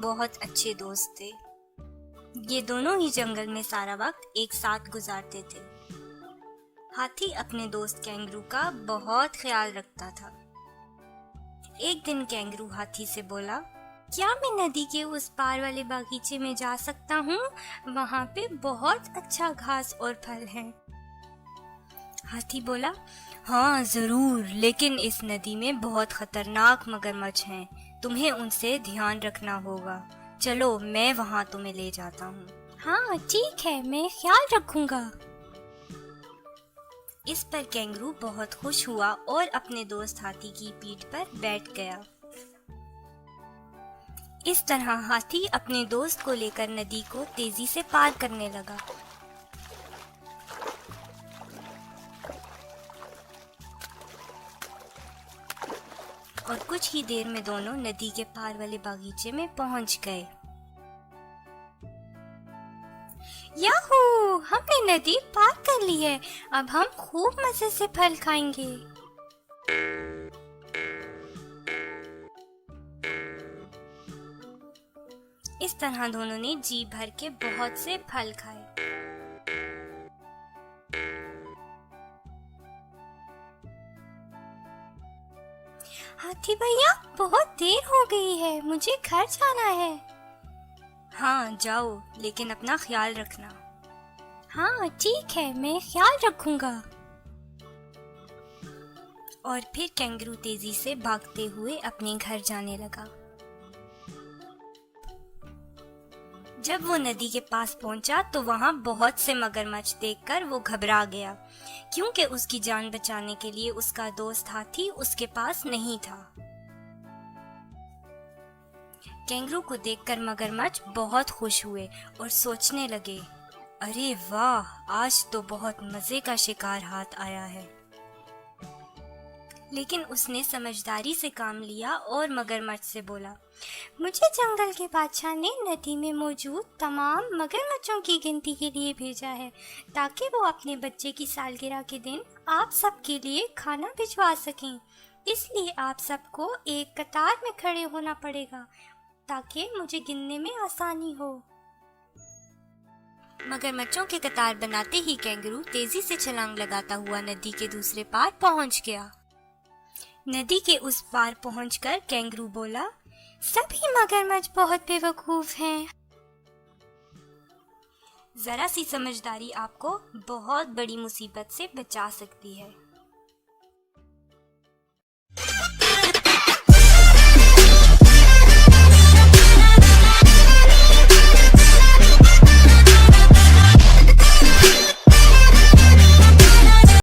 बहुत अच्छे दोस्त थे। ये दोनों ही जंगल में सारा वक्त एक साथ गुजारते थे। हाथी अपने दोस्त कैंगरू का बहुत ख्याल रखता था। एक दिन कैंगरू हाथी से बोला, क्या मैं नदी के उस पार वाले बागीचे में जा सकता हूँ? वहाँ पे बहुत अच्छा घास और फल है। हाथी बोला, हाँ जरूर, लेकिन इस नदी में बहुत खतरनाक मगरमच्छ हैं। तुम्हें उनसे ध्यान रखना होगा। चलो मैं वहाँ तुम्हें ले जाता हूँ। हाँ ठीक है, मैं ख्याल रखूंगा। इस पर कैंगरू बहुत खुश हुआ और अपने दोस्त हाथी की पीठ पर बैठ गया। इस तरह हाथी अपने दोस्त को लेकर नदी को तेजी से पार करने लगा। और कुछ ही देर में दोनों नदी के पार वाले बागीचे में पहुंच गए। याहू! हमने नदी पार कर ली है। अब हम खूब मजे से फल खाएंगे। इस तरह दोनों ने जी भर के बहुत से फल खाए। हाथी भैया, बहुत देर हो गई है, मुझे घर जाना है। हाँ जाओ, लेकिन अपना ख्याल रखना। हाँ ठीक है, मैं ख्याल रखूंगा। और फिर कैंगरू तेजी से भागते हुए अपने घर जाने लगा। जब वो नदी के पास पहुंचा तो वहां बहुत से मगरमच्छ देखकर वो घबरा गया, क्योंकि उसकी जान बचाने के लिए उसका दोस्त हाथी उसके पास नहीं था। कैंगरू को देखकर मगरमच्छ बहुत खुश हुए और सोचने लगे, अरे वाह, आज तो बहुत मजे का शिकार हाथ आया है। लेकिन उसने समझदारी से काम लिया और मगरमच्छ से बोला, मुझे जंगल के बादशाह ने नदी में मौजूद तमाम मगरमच्छों की गिनती के लिए भेजा है, ताकि वो अपने बच्चे की सालगिरह के दिन आप सबके लिए खाना भिजवा सकें। इसलिए आप सबको एक कतार में खड़े होना पड़ेगा, ताकि मुझे गिनने में आसानी हो। मगरमच्छों की कतार बनाते ही कैंगरू तेजी से छलांग लगाता हुआ नदी के दूसरे पार पहुंच गया। नदी के उस पार पहुंचकर कैंगरू बोला, सभी मगरमच्छ बहुत बेवकूफ हैं। जरा सी समझदारी आपको बहुत बड़ी मुसीबत से बचा सकती है।